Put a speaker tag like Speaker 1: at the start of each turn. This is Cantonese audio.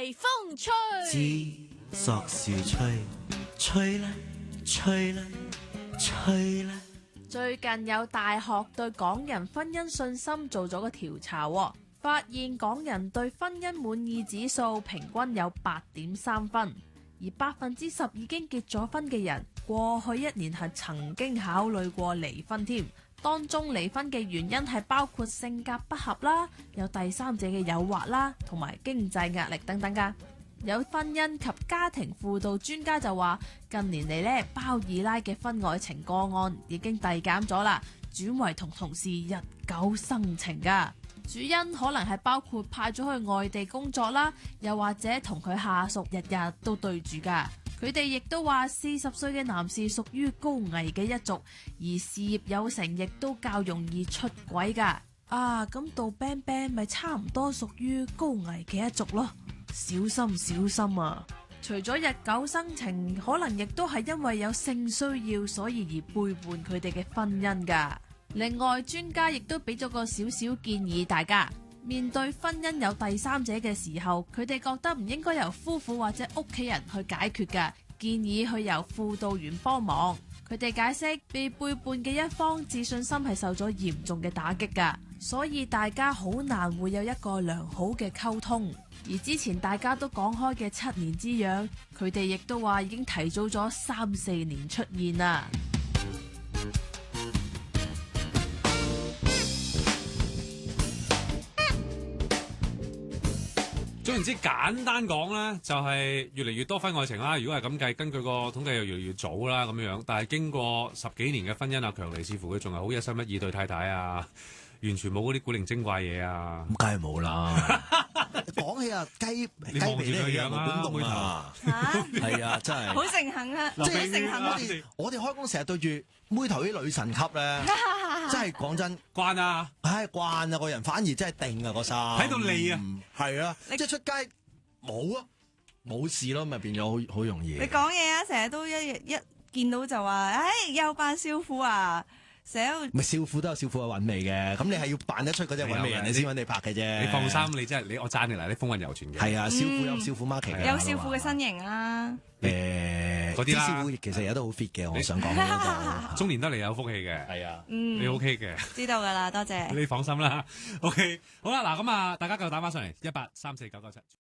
Speaker 1: 微風吹，
Speaker 2: 知索樹吹，吹啦吹啦吹啦。
Speaker 1: 最近有大學對港人婚姻信心做咗個調查，發現港人對婚姻滿意指數平均有8.3分，而10%已經結咗婚嘅人，過去1年係曾經考慮過離婚添。當中離婚嘅原因係包括性格不合啦，有第三者嘅誘惑啦，同埋經濟壓力等等㗎。有婚姻及家庭輔導專家就話，近年嚟呢，包二奶嘅婚外情個案已經遞減咗啦，轉為同同事日久生情㗎。主因可能係包括派咗去外地工作啦，又或者同佢下屬日日都對住㗎。佢哋亦都話40歲嘅男士屬於高危嘅一族，而事業有成亦都較容易出軌㗎。啊，咁到 Bang Bang 咪差唔多屬於高危嘅一族咯，小心小心啊！除咗日久生情，可能亦都係因為有性需要，所以而背叛佢哋嘅婚姻㗎。另外，專家亦都俾咗個少少建議大家。面對婚姻有第三者嘅時候，佢哋覺得唔應該由夫婦或者屋企人去解決嘅，建議去由輔導員幫忙。佢哋解釋，被背叛嘅一方自信心係受咗嚴重嘅打擊㗎，所以大家好難會有一個良好嘅溝通。而之前大家都講開嘅7年之癢，佢哋亦都話已經提早咗3-4年出現啦。
Speaker 3: 總言之，簡單講咧，就係越嚟越多婚外情啦。如果係咁計，根據個統計又越嚟越早啦咁樣。但係經過10幾年嘅婚姻，阿強尼似乎佢仲係好一心一意對太太啊，完全冇嗰啲古靈精怪嘢啊。
Speaker 2: 咁梗係冇啦。講起啊，雞
Speaker 3: 你望住佢樣啊，
Speaker 2: 本動啊，係啊，真係
Speaker 4: 好誠懇啊，即係誠懇。
Speaker 2: 我哋開工成日對住妹頭啲女神級咧，真係講真
Speaker 3: 慣啊，
Speaker 2: 唉慣啊，個人反而真係定啊個心
Speaker 3: 喺度嚟啊，
Speaker 2: 係啊，即係出街冇啊，冇事咯，咪變咗好容易。
Speaker 4: 你講嘢啊，成日都一見到就話，唉，又扮少婦啊！成日
Speaker 2: 咪少婦都有少婦嘅韻味嘅，咁你係要扮得出嗰隻韻味人，你先揾你拍嘅啫。
Speaker 3: 你放心，你真係我讚你嚟，你風韻猶存嘅。
Speaker 2: 係啊，少婦有少婦 market 嘅，
Speaker 4: 有少婦嘅身形啊。
Speaker 2: 嗰啲少婦其實有都好 fit 嘅，我想講
Speaker 3: 中年得嚟有福氣嘅，係啊，你 OK 嘅，
Speaker 4: 知道噶啦，多謝。
Speaker 3: 你放心啦，OK，好啦，嗱咁啊，大家繼續打翻上嚟，18349997。